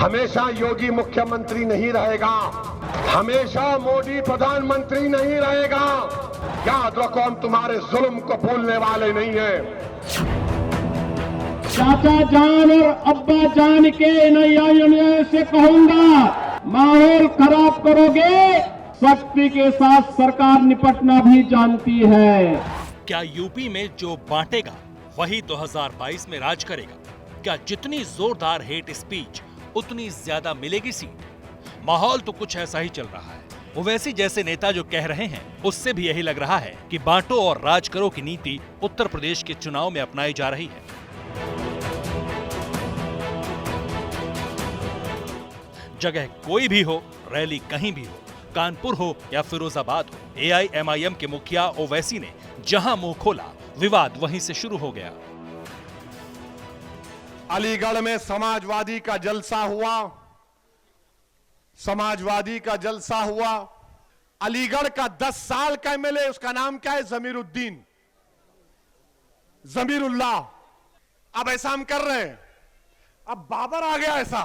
हमेशा योगी मुख्यमंत्री नहीं रहेगा, हमेशा मोदी प्रधानमंत्री नहीं रहेगा। याद रखो, हम तुम्हारे जुल्म को भूलने वाले नहीं हैं। चाचा जान और अब्बा जान के अनुयायियों से कहूंगा, माहौल खराब करोगे, सख्ती के साथ सरकार निपटना भी जानती है। क्या यूपी में जो बांटेगा वही 2022 में राज करेगा? क्या जितनी जोरदार हेट स्पीच उतनी ज्यादा मिलेगी सीट? माहौल तो कुछ ऐसा ही चल रहा है। ओवैसी जैसे नेता जो कह रहे हैं, उससे भी यही लग रहा है कि बांटो और राज करो की नीति उत्तर प्रदेश के चुनाव में अपनाई जा रही है। जगह कोई भी हो, रैली कहीं भी हो, कानपुर हो या फिरोजाबाद हो, AIMIM के मुखिया ओवैसी ने जहां मुंह खोला, विवाद वहीं से शुरू हो गया। अलीगढ़ में समाजवादी का जलसा हुआ, समाजवादी का जलसा हुआ। अलीगढ़ का 10 साल का MLA, उसका नाम क्या है? जमीरुल्लाह। अब ऐसा हम कर रहे हैं, अब बाबर आ गया ऐसा,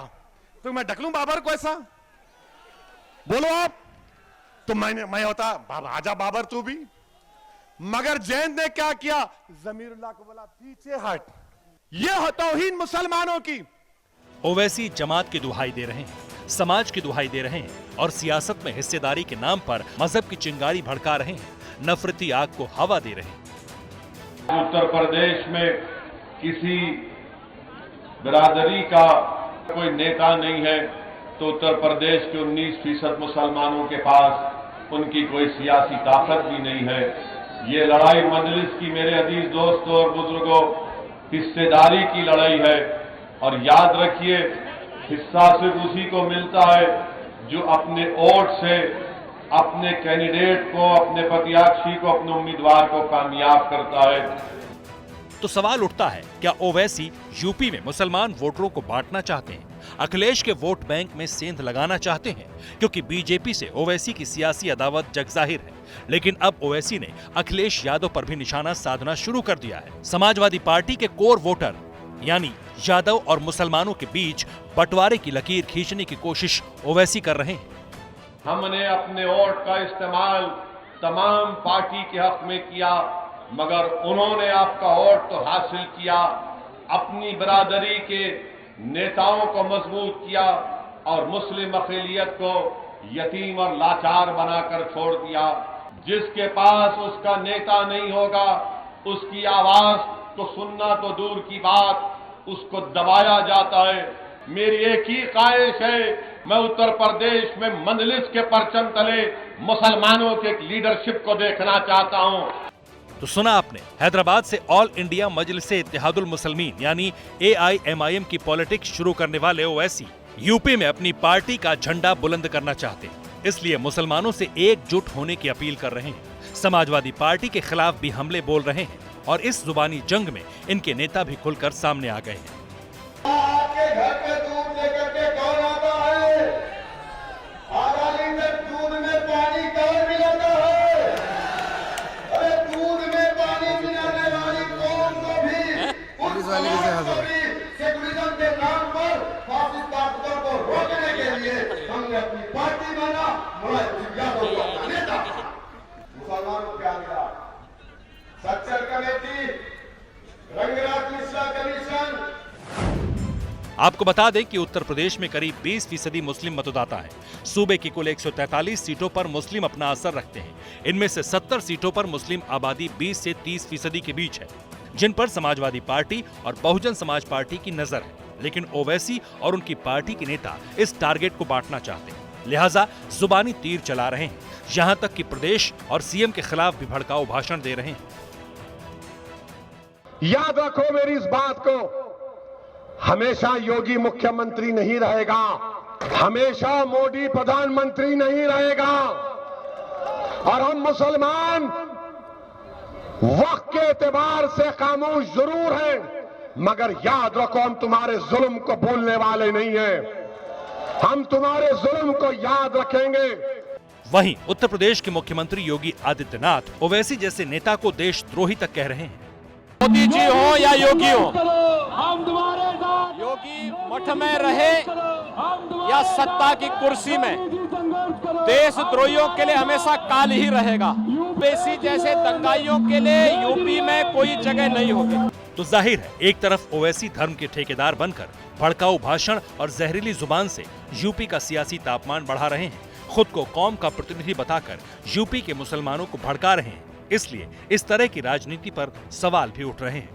तो मैं ढकलूं बाबर को ऐसा? बोलो आप, तो मैं होता बाबा, आजा बाबर तू भी। मगर जैन ने क्या किया? जमीरुल्लाह को बोला पीछे हट। यह तौहीन मुसलमानों की। ओवैसी जमात की दुहाई दे रहे हैं, समाज की दुहाई दे रहे हैं और सियासत में हिस्सेदारी के नाम पर मजहब की चिंगारी भड़का रहे हैं, नफरती आग को हवा दे रहे हैं। उत्तर प्रदेश में किसी बिरादरी का कोई नेता नहीं है, तो उत्तर प्रदेश के 19% मुसलमानों के पास उनकी कोई सियासी ताकत भी नहीं है। ये लड़ाई मजलिस की, मेरे अजीज दोस्तों और बुजुर्गों, हिस्सेदारी की लड़ाई है। और याद रखिए, हिस्सा सिर्फ उसी को मिलता है जो अपने वोट से अपने कैंडिडेट को, अपने प्रत्याशी को, अपने उम्मीदवार को कामयाब करता है। तो सवाल उठता है, क्या ओवैसी यूपी में मुसलमान वोटरों को बांटना चाहते हैं, अखिलेश के वोट बैंक में सेंध लगाना चाहते हैं? क्योंकि बीजेपी से ओवैसी की सियासी अदावत जगजाहिर है, लेकिन अब ओवैसी ने अखिलेश यादव पर भी निशाना साधना शुरू कर दिया है। समाजवादी पार्टी के कोर वोटर यानी यादव और मुसलमानों के बीच बंटवारे की लकीर खींचने की कोशिश ओवैसी कर रहे हैं। हमने अपने वोट का इस्तेमाल तमाम पार्टी के हक में किया, मगर उन्होंने आपका वोट तो हासिल किया, अपनी बिरादरी के नेताओं को मजबूत किया और मुस्लिम अक़लियत को यतीम और लाचार बनाकर छोड़ दिया। जिसके पास उसका नेता नहीं होगा, उसकी आवाज तो सुनना तो दूर की बात, उसको दबाया जाता है। मेरी एक ही ख्वाहिश है, मैं उत्तर प्रदेश में मजलिस के परचम तले मुसलमानों के लीडरशिप को देखना चाहता हूं। तो सुना आपने, हैदराबाद से ऑल इंडिया मजलिसे इत्तेहादुल मुसलमीन यानी AIMIM की पॉलिटिक्स शुरू करने वाले ओवैसी यूपी में अपनी पार्टी का झंडा बुलंद करना चाहते हैं, इसलिए मुसलमानों से एकजुट होने की अपील कर रहे हैं। समाजवादी पार्टी के खिलाफ भी हमले बोल रहे हैं और इस जुबानी जंग में इनके नेता भी खुलकर सामने आ गए हैं। आपके घर पे दूध लेकर के कौन आता है? आधा लीटर दूध में पानी कौन मिलाता है? अरे दूध में पानी मिलाने वाली कौन को भी सेकुलरिज्म के नाम पर फासिस्ट ताकतों को रोकने के लिए हमने अपनी पार्टी बना, यादव को अपना नेता। मुसलमानों को क्या मिला? Sachar committee, Rangaraj Mishra commission. आपको बता दें कि उत्तर प्रदेश में करीब 20% मुस्लिम मतदाता हैं। सूबे की कुल 143 सीटों पर मुस्लिम अपना असर रखते हैं। इनमें से 70 सीटों पर मुस्लिम आबादी 20 से 30% के बीच है, जिन पर समाजवादी पार्टी और बहुजन समाज पार्टी की नजर है। लेकिन ओवैसी और उनकी पार्टी के नेता इस टारगेट को बांटना चाहते हैं, लिहाजा जुबानी तीर चला रहे हैं, यहां तक कि प्रदेश और CM के खिलाफ भी भड़काऊ भाषण दे रहे हैं। याद रखो मेरी इस बात को, हमेशा योगी मुख्यमंत्री नहीं रहेगा, हमेशा मोदी प्रधानमंत्री नहीं रहेगा। और हम मुसलमान वक्त के एतबार से खामोश जरूर हैं, मगर याद रखो, हम तुम्हारे जुल्म को भूलने वाले नहीं हैं। हम तुम्हारे जुल्म को याद रखेंगे। वहीं उत्तर प्रदेश के मुख्यमंत्री योगी आदित्यनाथ ओवैसी जैसे नेता को देशद्रोही तक कह रहे हैं। मोदी जी हो या योगी हो, योगी मठ में रहे या सत्ता की कुर्सी में, देशद्रोहियों के लिए हमेशा काल ही रहेगा। ओवैसी जैसे दंगाइयों के लिए यूपी में कोई जगह नहीं होगी। तो जाहिर है, एक तरफ ओवैसी धर्म के ठेकेदार बनकर भड़काऊ भाषण और जहरीली जुबान से यूपी का सियासी तापमान बढ़ा रहे हैं, खुद को कौम का प्रतिनिधि बताकर यूपी के मुसलमानों को भड़का रहे हैं। इसलिए इस तरह की राजनीति पर सवाल भी उठ रहे हैं।